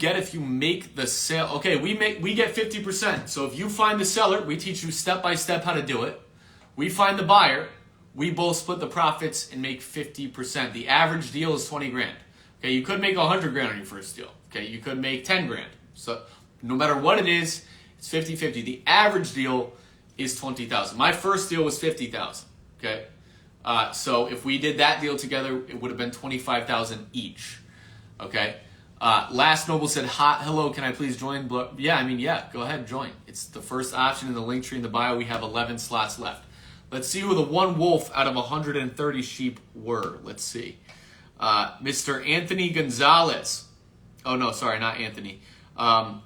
get if you make the sale. Okay, we get 50%. So if you find the seller, we teach you step by step how to do it. We find the buyer, we both split the profits and make 50%. The average deal is 20 grand. Okay, you could make 100 grand on your first deal. Okay, you could make 10 grand. So no matter what it is, it's 50-50. The average deal is 20,000. My first deal was 50,000. Okay, so if we did that deal together, it would have been 25,000 each. Okay. Last Noble said, "Hot, hello, can I please join?" Yeah, go ahead, join. It's the first option in the link tree in the bio. We have 11 slots left. Let's see who the one wolf out of 130 sheep were. Let's see. Mr. Anthony Gonzalez. Oh, no, sorry, not Anthony.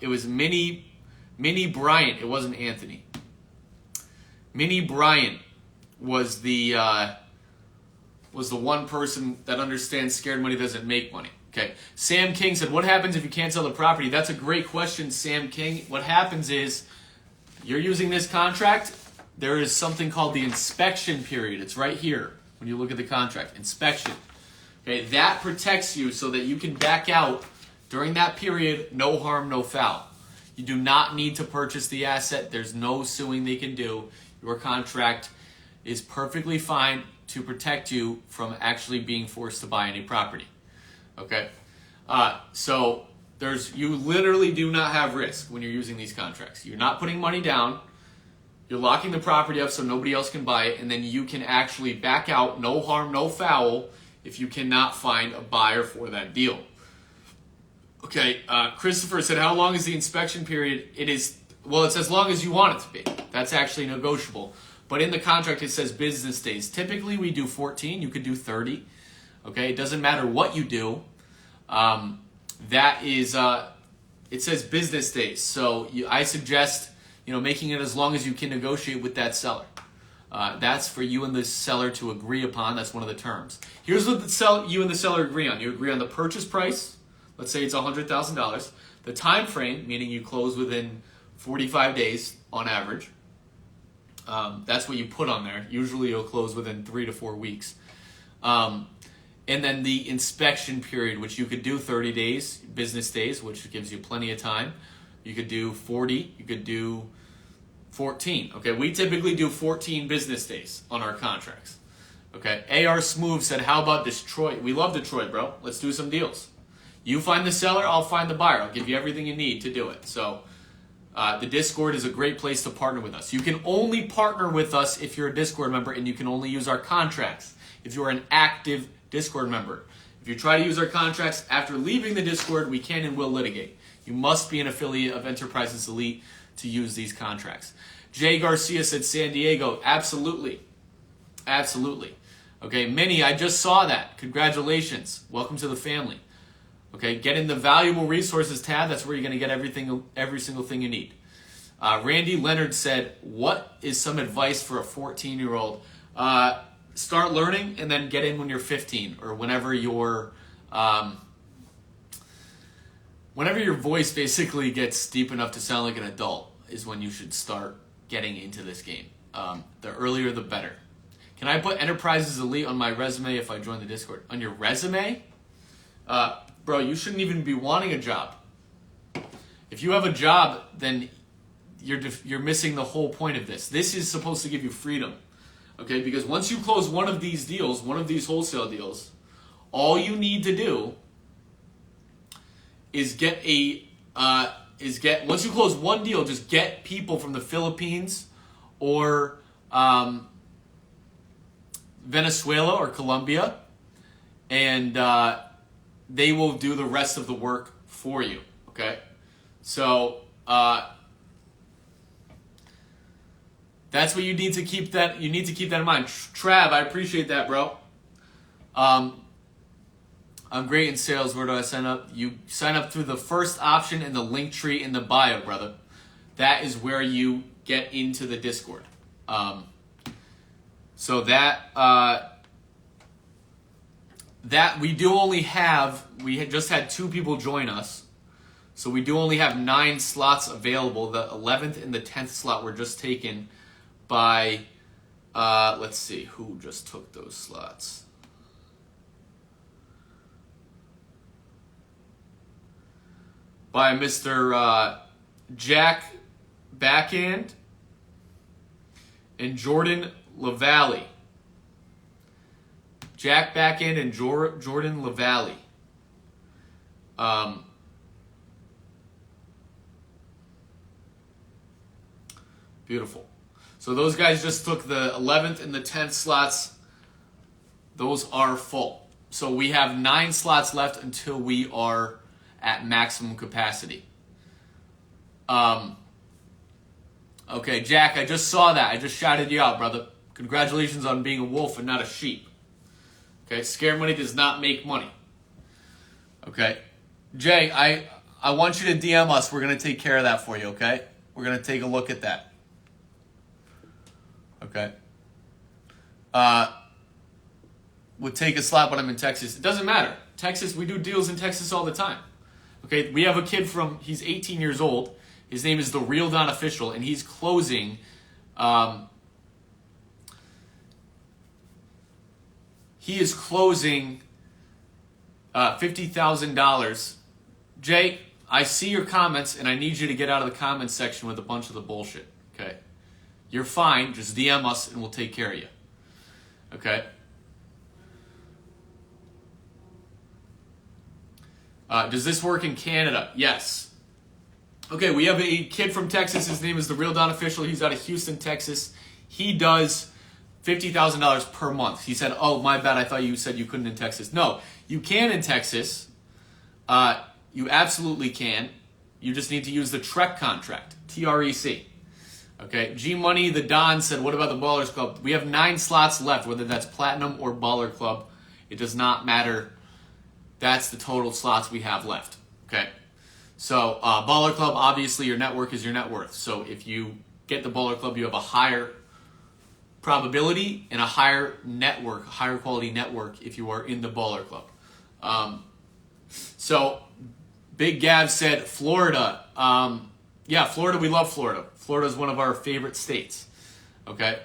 It was Minnie Bryant. It wasn't Anthony. Minnie Bryant was the one person that understands scared money doesn't make money. Okay. Sam King said, "What happens if you can't sell the property?" That's a great question, Sam King. What happens is you're using this contract. There is something called the inspection period. It's right here when you look at the contract. Inspection. Okay, that protects you so that you can back out during that period, no harm, no foul. You do not need to purchase the asset. There's no suing they can do. Your contract is perfectly fine to protect you from actually being forced to buy any property. Okay, so you literally do not have risk when you're using these contracts. You're not putting money down. You're locking the property up so nobody else can buy it, and then you can actually back out, no harm, no foul, if you cannot find a buyer for that deal. Okay, Christopher said, "How long is the inspection period?" It's as long as you want it to be. That's actually negotiable. But in the contract, it says business days. Typically, we do 14. You could do 30. Okay, it doesn't matter what you do. It says business days. So I suggest, making it as long as you can negotiate with that seller. That's for you and the seller to agree upon. That's one of the terms. Here's what you and the seller agree on. You agree on the purchase price. Let's say it's $100,000. The time frame, meaning you close within 45 days on average. That's what you put on there. Usually you'll close within 3 to 4 weeks. And then the inspection period, which you could do 30 days, business days, which gives you plenty of time. You could do 40. You could do 14. Okay, we typically do 14 business days on our contracts. Okay, AR Smooth said, "How about Detroit?" We love Detroit, bro. Let's do some deals. You find the seller, I'll find the buyer. I'll give you everything you need to do it. So the Discord is a great place to partner with us. You can only partner with us if you're a Discord member, and you can only use our contracts if you're an active Discord member. If you try to use our contracts after leaving the Discord, we can and will litigate. You must be an affiliate of Enterprises Elite to use these contracts. Jay Garcia said San Diego. Absolutely. Absolutely. Okay, Minnie, I just saw that. Congratulations. Welcome to the family. Okay, get in the valuable resources tab. That's where you're going to get every single thing you need. Randy Leonard said, "What is some advice for a 14-year-old? Start learning and then get in when you're 15 or whenever your voice basically gets deep enough to sound like an adult is when you should start getting into this game. The earlier, the better. Can I put Enterprises Elite on my resume if I join the Discord?" On your resume? Bro, you shouldn't even be wanting a job. If you have a job, then you're missing the whole point of this. This is supposed to give you freedom. Okay, because once you close one of these deals, one of these wholesale deals, all you need to do is once you close one deal, just get people from the Philippines or Venezuela or Colombia, and they will do the rest of the work for you. Okay, so that's what you need to keep that. You need to keep that in mind. Trav, I appreciate that, bro. I'm great in sales. Where do I sign up? You sign up through the first option in the link tree in the bio, brother. That is where you get into the Discord. So that we do only have, we had just had 2 people join us. So we do only have 9 slots available. The 11th and the 10th slot were just taken by, let's see, who just took those slots? by Mr. Jack Backhand and Jordan LaValle. Jack Backhand and Jordan LaValle. Beautiful. So those guys just took the 11th and the 10th slots. Those are full. So we have 9 slots left until we are at maximum capacity. Okay, Jack, I just saw that. I just shouted you out, brother. Congratulations on being a wolf and not a sheep. Okay, scare money does not make money. Okay, Jay, I want you to DM us. We're going to take care of that for you, okay? We're going to take a look at that. Okay. Would take a slot, but I'm in Texas. It doesn't matter. Texas, we do deals in Texas all the time. Okay, we have a kid he's 18 years old. His name is The Real Don Official, and he's closing, $50,000. Jay, I see your comments, and I need you to get out of the comments section with a bunch of the bullshit, okay? You're fine. Just DM us, and we'll take care of you, okay? Does this work in Canada? Yes. Okay, we have a kid from Texas. His name is The Real Don Official. He's out of Houston, Texas. He does $50,000 per month. He said, oh, my bad. I thought you said you couldn't in Texas. No, you can in Texas. You absolutely can. You just need to use the TREC contract, T-R-E-C. Okay, G-Money, the Don said, what about the Ballers Club? We have 9 slots left, whether that's Platinum or Baller Club. It does not matter. That's the total slots we have left. Okay, so Baller Club, obviously your network is your net worth. So if you get the Baller Club, you have a higher probability and a higher network, higher quality network if you are in the Baller Club. So Big Gav said Florida. Yeah, Florida, we love Florida. Florida is one of our favorite states. Okay.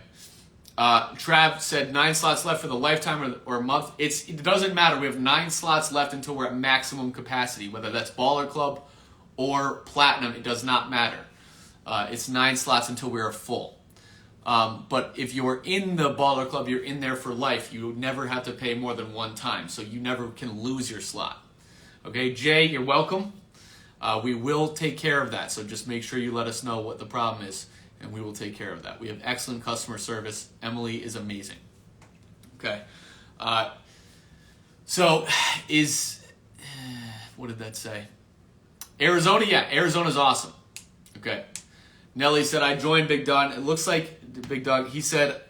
Trav said 9 slots left for the lifetime or a month. It doesn't matter. We have 9 slots left until we're at maximum capacity, whether that's Baller Club or Platinum. It does not matter. It's 9 slots until we are full. But if you're in the Baller Club, you're in there for life. You never have to pay more than 1 time, so you never can lose your slot. Okay, Jay, you're welcome. We will take care of that, so just make sure you let us know what the problem is, and we will take care of that. We have excellent customer service. Emily is amazing. Okay. So what did that say? Arizona, yeah, Arizona's awesome. Okay. Nelly said, I joined Big Don. It looks like Big Dog, he said,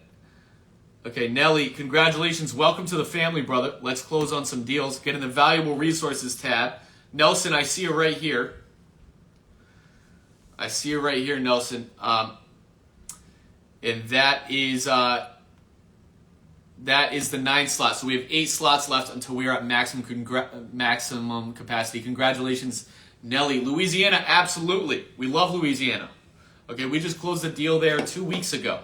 okay, Nelly, congratulations. Welcome to the family, brother. Let's close on some deals. Get in the valuable resources tab. Nelson, I see you right here. I see you right here, Nelson. And that is the 9th slot. So we have 8 slots left until we are at maximum capacity. Congratulations, Nelly. Louisiana, absolutely. We love Louisiana. Okay, we just closed a deal there 2 weeks ago.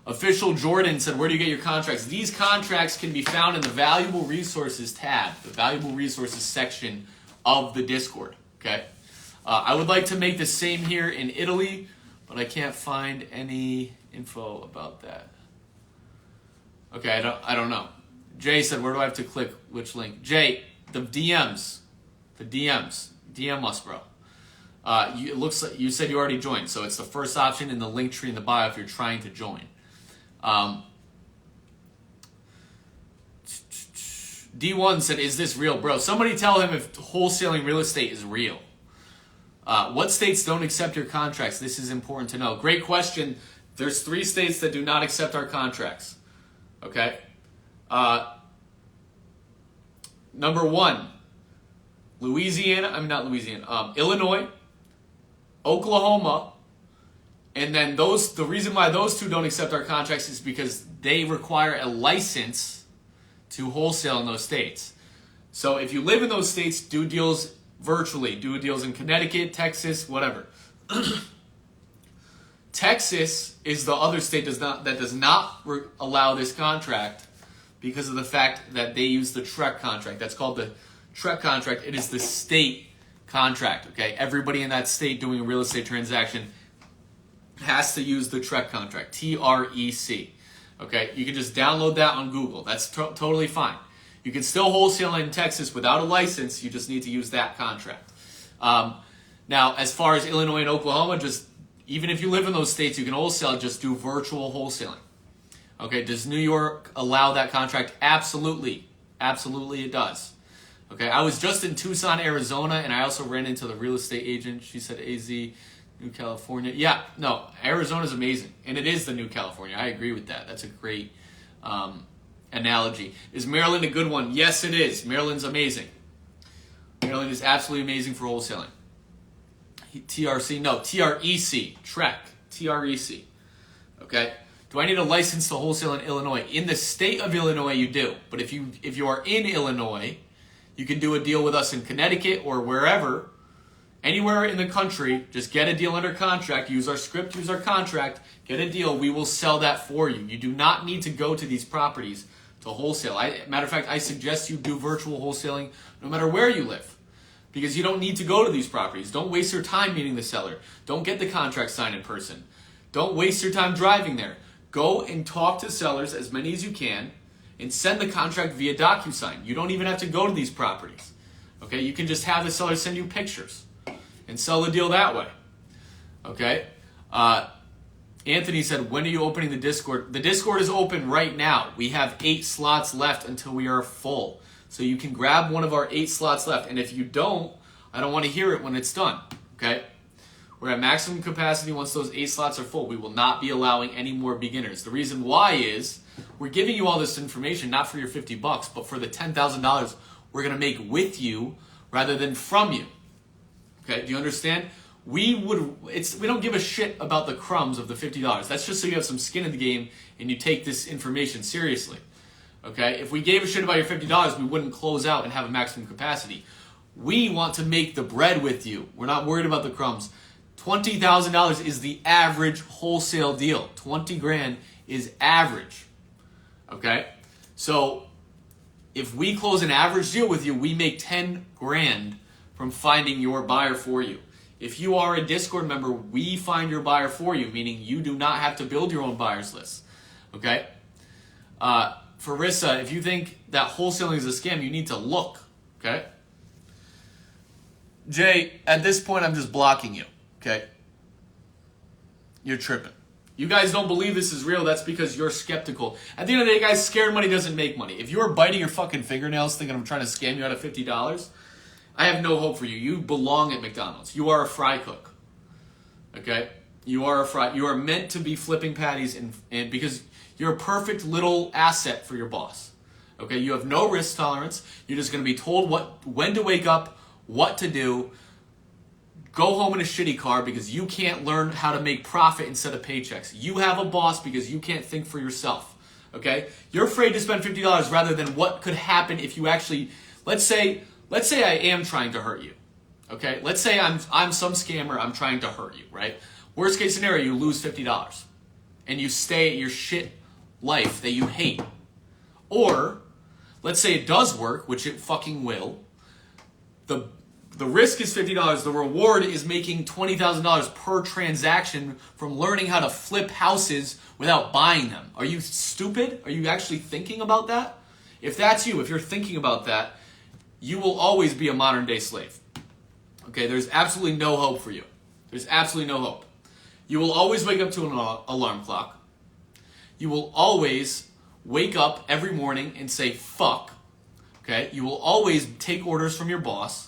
Official Jordan said, where do you get your contracts? These contracts can be found in the Valuable Resources tab, the Valuable Resources section of the Discord, okay? I would like to make the same here in Italy, but I can't find any info about that. Okay, I don't know. Jay said, where do I have to click which link? Jay, the DMs. DM us, bro. It looks like you said you already joined, so it's the first option in the link tree in the bio if you're trying to join. D1 said, is this real, bro? Somebody tell him if wholesaling real estate is real. What states don't accept your contracts? This is important to know. Great question. There's 3 states that do not accept our contracts. Okay. Number 1, Illinois, Oklahoma, and then the reason why those 2 don't accept our contracts is because they require a license to wholesale in those states. So if you live in those states, do deals virtually. Do deals in Connecticut, Texas, whatever. Texas is the other state that does not allow this contract because of the fact that they use the TREC contract. That's called the TREC contract. It is the state contract, okay? Everybody in that state doing a real estate transaction has to use the TREC contract, T-R-E-C, okay? You can just download that on Google. That's totally fine. You can still wholesale in Texas without a license. You just need to use that contract. Now, as far as Illinois and Oklahoma, just even if you live in those states, you can wholesale, just do virtual wholesaling. Okay, does New York allow that contract? Absolutely. Absolutely it does. Okay, I was just in Tucson, Arizona, and I also ran into the real estate agent. She said AZ, New California. Yeah, no, Arizona's amazing, and it is the New California. I agree with that. That's a great analogy. Is Maryland a good one? Yes, it is. Maryland's amazing. Maryland is absolutely amazing for wholesaling. TRC, no, TREC, TREC, TREC. Okay? Do I need a license to wholesale in Illinois? In the state of Illinois, you do. But if you are in Illinois, you can do a deal with us in Connecticut or wherever, anywhere in the country. Just get a deal under contract. Use our script, use our contract. Get a deal. We will sell that for you. You do not need to go to these properties to wholesale. Matter of fact, I suggest you do virtual wholesaling no matter where you live. Because you don't need to go to these properties. Don't waste your time meeting the seller. Don't get the contract signed in person. Don't waste your time driving there. Go and talk to sellers, as many as you can, and send the contract via DocuSign. You don't even have to go to these properties. Okay, you can just have the seller send you pictures and sell the deal that way. Okay, Anthony said, when are you opening the Discord? The Discord is open right now. We have 8 slots left until we are full. So you can grab one of our 8 slots left. And if you don't, I don't want to hear it when it's done. Okay? We're at maximum capacity once those 8 slots are full. We will not be allowing any more beginners. The reason why is we're giving you all this information not for your $50, but for the $10,000 we're going to make with you rather than from you. Okay? Do you understand? We don't give a shit about the crumbs of the $50. That's just so you have some skin in the game and you take this information seriously. Okay? If we gave a shit about your $50, we wouldn't close out and have a maximum capacity. We want to make the bread with you. We're not worried about the crumbs. $20,000 is the average wholesale deal. 20 grand is average. Okay? So if we close an average deal with you, we make 10 grand from finding your buyer for you. If you are a Discord member, we find your buyer for you, meaning you do not have to build your own buyers list. Okay? Farissa, if you think that wholesaling is a scam, you need to look. Okay? Jay, at this point, I'm just blocking you. Okay? You're tripping. You guys don't believe this is real, that's because you're skeptical. At the end of the day, guys, scared money doesn't make money. If you're biting your fucking fingernails thinking I'm trying to scam you out of $50, I have no hope for you. You belong at McDonald's. You are a fry cook. Okay? You are meant to be flipping patties and because you're a perfect little asset for your boss. Okay? You have no risk tolerance. You're just going to be told when to wake up, what to do. Go home in a shitty car because you can't learn how to make profit instead of paychecks. You have a boss because you can't think for yourself. Okay? You're afraid to spend $50 rather than what could happen if you actually, let's say I am trying to hurt you. Okay? Let's say I'm some scammer, I'm trying to hurt you, right? Worst case scenario, you lose $50 and you stay at your shit life that you hate. Or let's say it does work, which it fucking will. The risk is $50. The reward is making $20,000 per transaction from learning how to flip houses without buying them. Are you stupid? Are you actually thinking about that? If that's you, if you're thinking about that, you will always be a modern day slave. Okay, there's absolutely no hope for you. There's absolutely no hope. You will always wake up to an alarm clock. You will always wake up every morning and say, fuck. Okay, you will always take orders from your boss.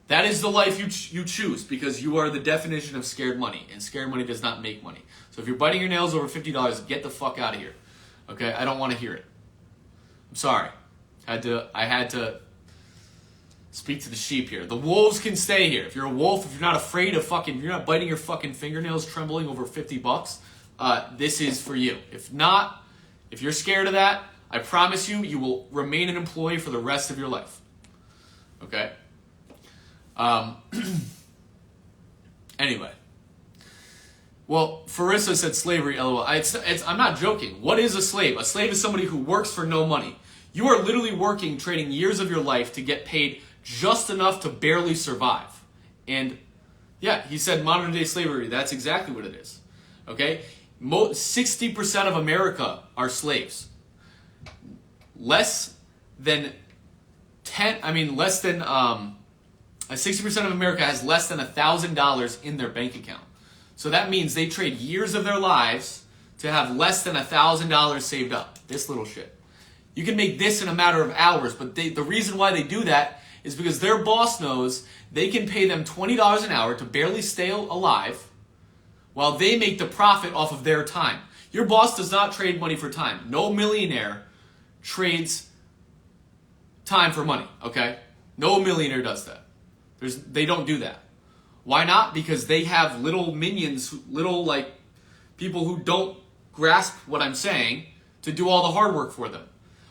That is the life you choose because you are the definition of scared money, and scared money does not make money. So if you're biting your nails over $50, get the fuck out of here. Okay, I don't want to hear it. I'm sorry. I had to speak to the sheep here. The wolves can stay here. If you're a wolf, if you're not afraid of you're not biting your fucking fingernails trembling over $50, this is for you. If not, if you're scared of that, I promise you will remain an employee for the rest of your life. Okay? Anyway. Well, Farissa said slavery, LOL. I'm not joking. What is a slave? A slave is somebody who works for no money. You are literally working, trading years of your life to get paid just enough to barely survive. And yeah, he said modern day slavery. That's exactly what it is. Okay? 60% of America are slaves. Less than 60% of America has less than $1,000 in their bank account. So that means they trade years of their lives to have less than $1,000 saved up. This little shit. You can make this in a matter of hours, but the reason why they do that is because their boss knows they can pay them $20 an hour to barely stay alive while they make the profit off of their time. Your boss does not trade money for time. No millionaire trades time for money, okay? No millionaire does that. They don't do that. Why not? Because they have little minions, little like people who don't grasp what I'm saying to do all the hard work for them.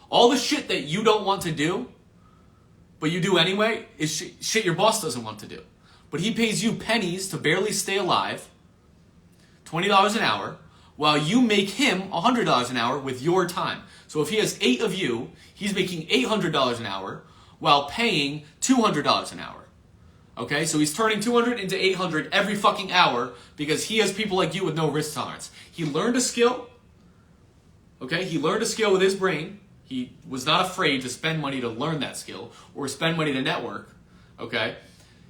All the shit that you don't want to do, but you do anyway, is shit your boss doesn't want to do. But he pays you pennies to barely stay alive, $20 an hour, while you make him $100 an hour with your time. So if he has 8 of you, he's making $800 an hour while paying $200 an hour. Okay, so he's turning 200 into 800 every fucking hour because he has people like you with no risk tolerance. He learned a skill. Okay, he learned a skill with his brain. He was not afraid to spend money to learn that skill or spend money to network. Okay,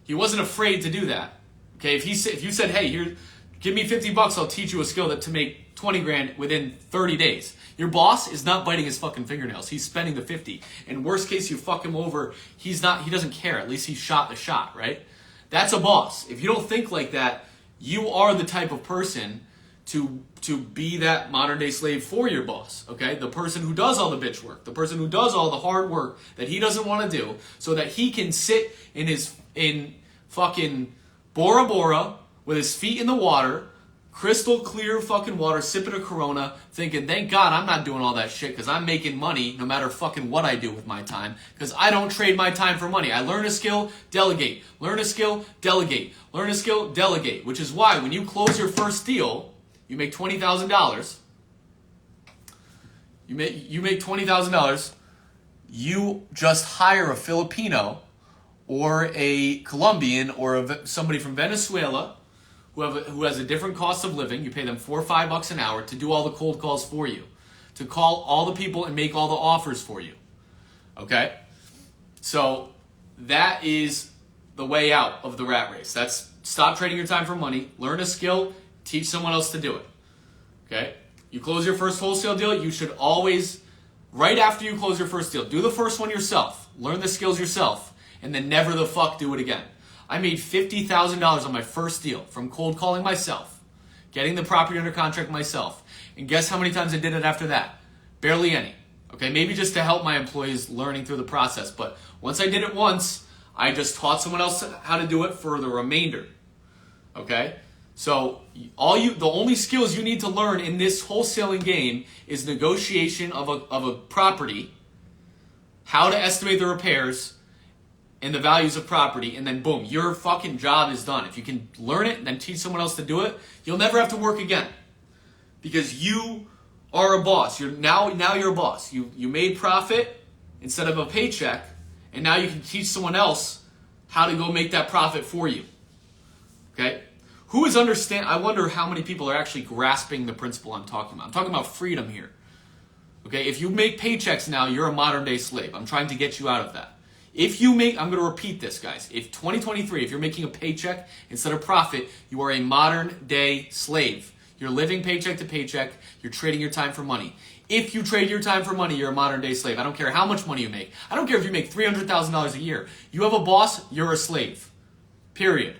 he wasn't afraid to do that. Okay, if you said, hey, here, give me $50, I'll teach you a skill to make 20 grand within 30 days. Your boss is not biting his fucking fingernails. He's spending the 50. And worst case, you fuck him over. He doesn't care. At least he shot the shot, right? That's a boss. If you don't think like that, you are the type of person to be that modern day slave for your boss, okay? The person who does all the bitch work, the person who does all the hard work that he doesn't want to do so that he can sit in fucking Bora Bora with his feet in the water, crystal clear fucking water, sipping a Corona, thinking, thank God I'm not doing all that shit because I'm making money no matter fucking what I do with my time because I don't trade my time for money. I learn a skill, delegate. Learn a skill, delegate. Learn a skill, delegate. Which is why when you close your first deal, you make $20,000. You make $20,000. You just hire a Filipino or a Colombian or somebody from Venezuela who has a different cost of living. You pay them $4 or $5 an hour to do all the cold calls for you, to call all the people and make all the offers for you. Okay? So that is the way out of the rat race. That's stop trading your time for money, learn a skill, teach someone else to do it. Okay? You close your first wholesale deal, you should always, right after you close your first deal, do the first one yourself, learn the skills yourself, and then never the fuck do it again. I made $50,000 on my first deal from cold calling myself, getting the property under contract myself. And guess how many times I did it after that? Barely any. Okay, maybe just to help my employees learning through the process. But once I did it once, I just taught someone else how to do it for the remainder. Okay? So the only skills you need to learn in this wholesaling game is negotiation of a property, how to estimate the repairs, and the values of property, and then boom, your fucking job is done. If you can learn it and then teach someone else to do it, you'll never have to work again. Because you are a boss. Now you're a boss. You made profit instead of a paycheck, and now you can teach someone else how to go make that profit for you. Okay? I wonder how many people are actually grasping the principle I'm talking about. I'm talking about freedom here. Okay? If you make paychecks now, you're a modern day slave. I'm trying to get you out of that. I'm going to repeat this, guys. If 2023, if you're making a paycheck instead of profit, you are a modern day slave. You're living paycheck to paycheck. You're trading your time for money. If you trade your time for money, you're a modern day slave. I don't care how much money you make. I don't care if you make $300,000 a year. You have a boss, you're a slave. Period.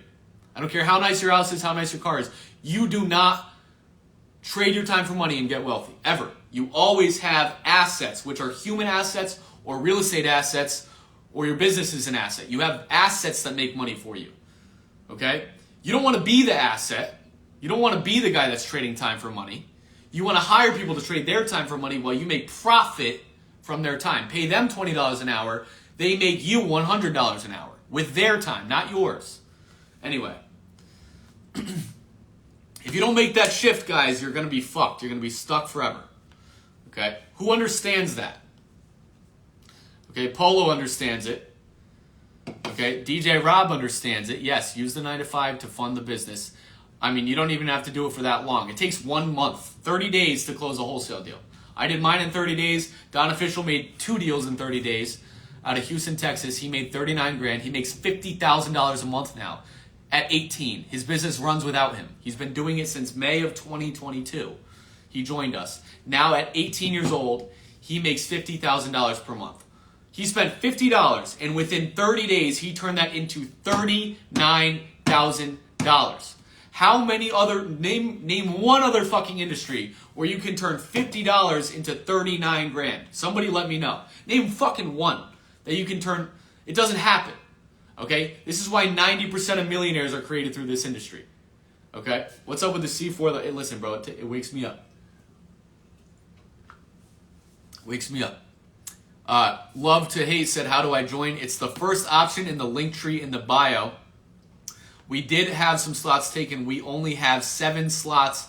I don't care how nice your house is, how nice your car is. You do not trade your time for money and get wealthy, ever. You always have assets, which are human assets or real estate assets, or your business is an asset. You have assets that make money for you. Okay? You don't want to be the asset. You don't want to be the guy that's trading time for money. You want to hire people to trade their time for money while you make profit from their time. Pay them $20 an hour. They make you $100 an hour with their time, not yours. Anyway, if you don't make that shift, guys, you're going to be fucked. You're going to be stuck forever. Okay? Who understands that? Okay, Polo understands it. Okay, DJ Rob understands it. Yes, use the 9 to 5 to fund the business. I mean, you don't even have to do it for that long. It takes 1 month, 30 days to close a wholesale deal. I did mine in 30 days. Don Official made 2 deals in 30 days out of Houston, Texas. He made 39 grand. He makes $50,000 a month now at 18. His business runs without him. He's been doing it since May of 2022. He joined us. Now at 18 years old, he makes $50,000 per month. He spent $50, and within 30 days, he turned that into $39,000. How many other, name one other fucking industry where you can turn $50 into 39 grand. Somebody let me know. Name fucking one that you can turn. It doesn't happen. Okay? This is why 90% of millionaires are created through this industry. Okay? What's up with the C4? Hey, listen, bro, it wakes me up. Wakes me up. Love to Hate said, how do I join? It's the first option in the link tree in the bio. We did have some slots taken. We only have 6 slots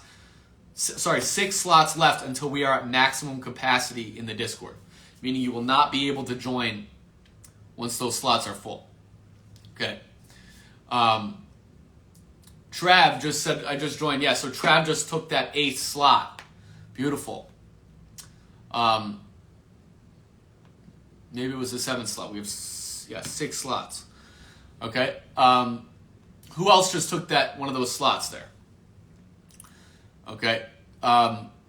left until we are at maximum capacity in the Discord. Meaning you will not be able to join once those slots are full. Okay. Trav just said, I just joined. Yeah, so Trav just took that 8th slot. Beautiful. Maybe it was the 7th slot. We have 6 slots. Okay. Who else just took that one of those slots there? Okay.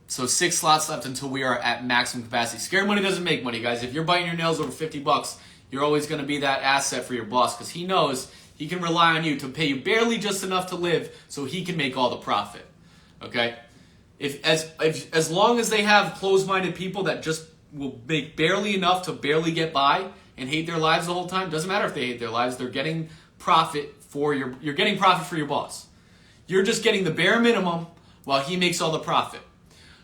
So 6 slots left until we are at maximum capacity. Scared money doesn't make money, guys. If you're biting your nails over $50, you're always going to be that asset for your boss because he knows he can rely on you to pay you barely just enough to live so he can make all the profit. Okay. As long as they have closed-minded people that just will make barely enough to barely get by and hate their lives the whole time, doesn't matter if they hate their lives, they're getting profit you're getting profit for your boss. You're just getting the bare minimum while he makes all the profit.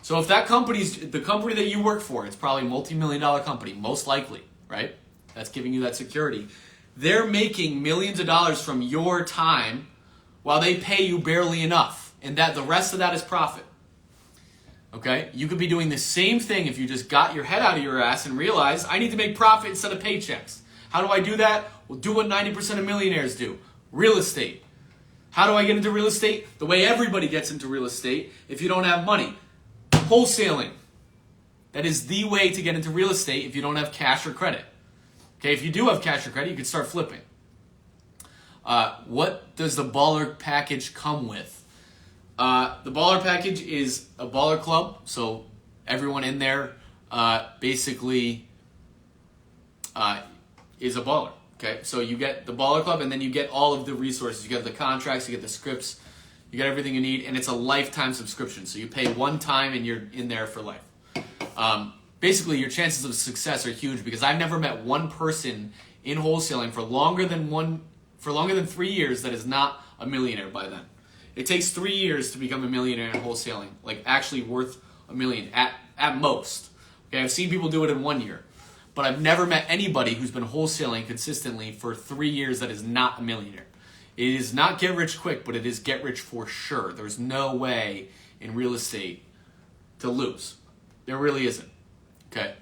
So if that the company that you work for, it's probably a multi-million-dollar company, most likely, right? That's giving you that security. They're making millions of dollars from your time while they pay you barely enough. And that the rest of that is profit. Okay? You could be doing the same thing if you just got your head out of your ass and realized, I need to make profit instead of paychecks. How do I do that? Well, do what 90% of millionaires do. Real estate. How do I get into real estate? The way everybody gets into real estate if you don't have money. Wholesaling. That is the way to get into real estate if you don't have cash or credit. Okay, if you do have cash or credit, you can start flipping. What does the baller package come with? The baller package is a baller club, so everyone in there basically is a baller. Okay, so you get the baller club, and then you get all of the resources. You get the contracts, you get the scripts, you get everything you need, and it's a lifetime subscription. So you pay one time, and you're in there for life. Basically, your chances of success are huge because I've never met one person in wholesaling for longer than 3 years that is not a millionaire by then. It takes 3 years to become a millionaire in wholesaling, like actually worth $1 million at most. Okay, I've seen people do it in 1 year. But I've never met anybody who's been wholesaling consistently for 3 years that is not a millionaire. It is not get rich quick, but it is get rich for sure. There's no way in real estate to lose. There really isn't. Okay.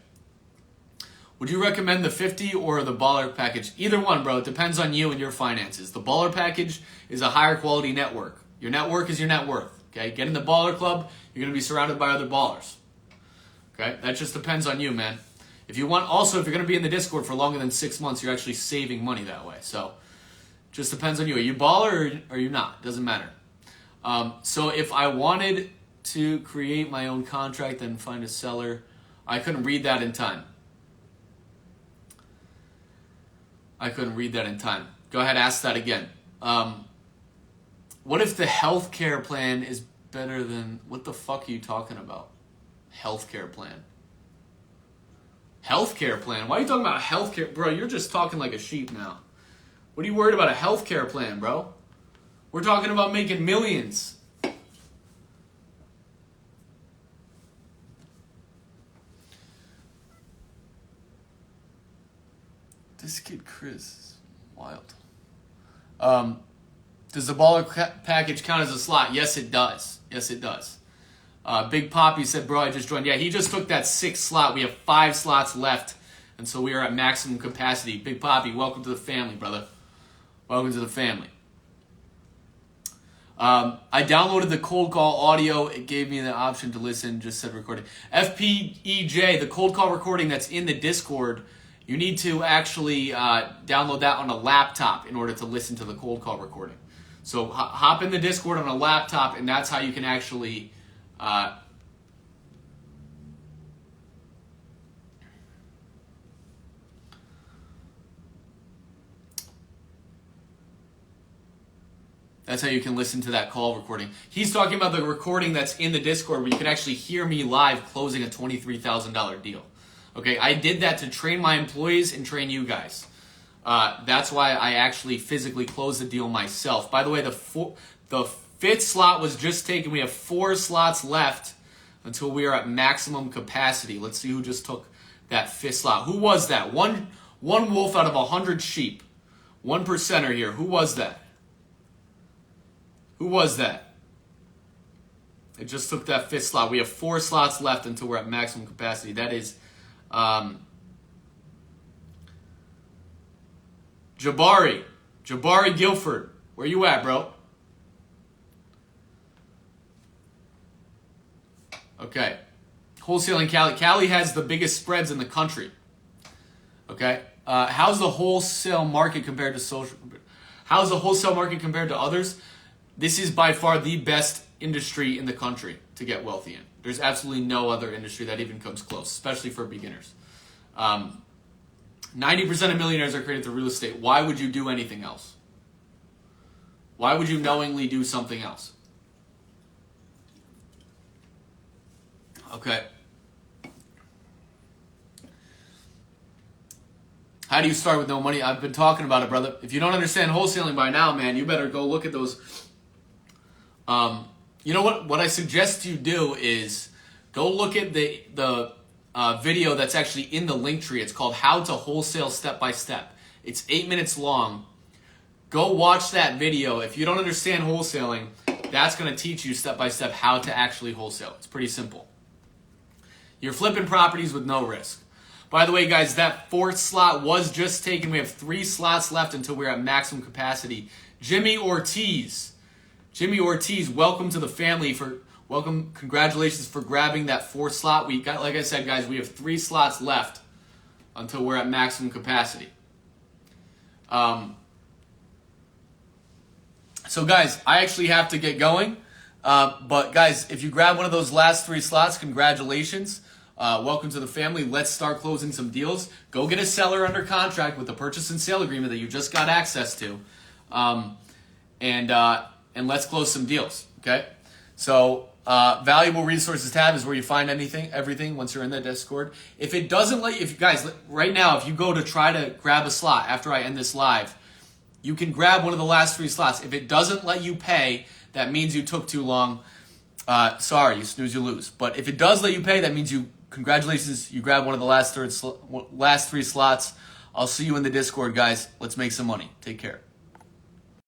Would you recommend the 50 or the baller package? Either one, bro. It depends on you and your finances. The baller package is a higher quality network. Your network is your net worth. Okay. Get in the baller club. You're going to be surrounded by other ballers. Okay. That just depends on you, man. If you're going to be in the Discord for longer than 6 months, you're actually saving money that way. So, just depends on you. Are you baller or are you not? Doesn't matter. So if I wanted to create my own contract and find a seller, I couldn't read that in time. Go ahead, ask that again. What if the healthcare plan is better than... What the fuck are you talking about? Healthcare plan. Healthcare plan? Why are you talking about healthcare? Bro, you're just talking like a sheep now. What are you worried about a healthcare plan, bro? We're talking about making millions. This kid Chris is wild. Does the baller package count as a slot? Yes, it does. Yes, it does. Big Poppy said, bro, I just joined. Yeah, he just took that 6th slot. We have 5 slots left until we are at maximum capacity. Big Poppy, welcome to the family, brother. Welcome to the family. I downloaded the cold call audio. It gave me the option to listen, just said recording. FPEJ, the cold call recording that's in the Discord, you need to actually download that on a laptop in order to listen to the cold call recording. So hop in the Discord on a laptop, and that's how you can actually that's how you can listen to that call recording. He's talking about the recording that's in the Discord where you can actually hear me live closing a $23,000 deal. Okay, I did that to train my employees and train you guys. That's why I actually physically closed the deal myself. By the way, the fifth slot was just taken. We have 4 slots left until we are at maximum capacity. Let's see who just took that 5th slot. Who was that? One wolf out of 100 sheep. 1%er here. Who was that? Who was that? It just took that 5th slot. We have 4 slots left until we're at maximum capacity. That is Jabari Guilford. Where you at, bro? Okay. Wholesaling Cali. Cali has the biggest spreads in the country. Okay. How's the wholesale market compared to social? How's the wholesale market compared to others? This is by far the best industry in the country to get wealthy in. There's absolutely no other industry that even comes close, especially for beginners. 90% of millionaires are created through real estate. Why would you do anything else? Why would you knowingly do something else? Okay. How do you start with no money? I've been talking about it, brother. If you don't understand wholesaling by now, man, you better go look at those. You know what? What I suggest you do is go look at the video that's actually in the link tree. It's called How to Wholesale Step by Step. It's 8 minutes long. Go watch that video. If you don't understand wholesaling, that's going to teach you step by step how to actually wholesale. It's pretty simple. You're flipping properties with no risk. By the way, guys, that 4th slot was just taken. We have 3 slots left until we're at maximum capacity. Jimmy Ortiz, welcome to the family. Welcome, congratulations for grabbing that 4th slot. We got, like I said, guys, we have 3 slots left until we're at maximum capacity. So, guys, I actually have to get going. But, guys, if you grab one of those last 3 slots, congratulations. Welcome to the family. Let's start closing some deals. Go get a seller under contract with the purchase and sale agreement that you just got access to. And let's close some deals, okay? So, valuable resources tab is where you find everything once you're in the Discord. If it doesn't let you, guys, right now, if you go to try to grab a slot after I end this live, you can grab one of the last 3 slots. If it doesn't let you pay, that means you took too long. Sorry, you snooze, you lose. But if it does let you pay, that means congratulations, you grabbed one of the last 3 slots. I'll see you in the Discord, guys. Let's make some money. Take care.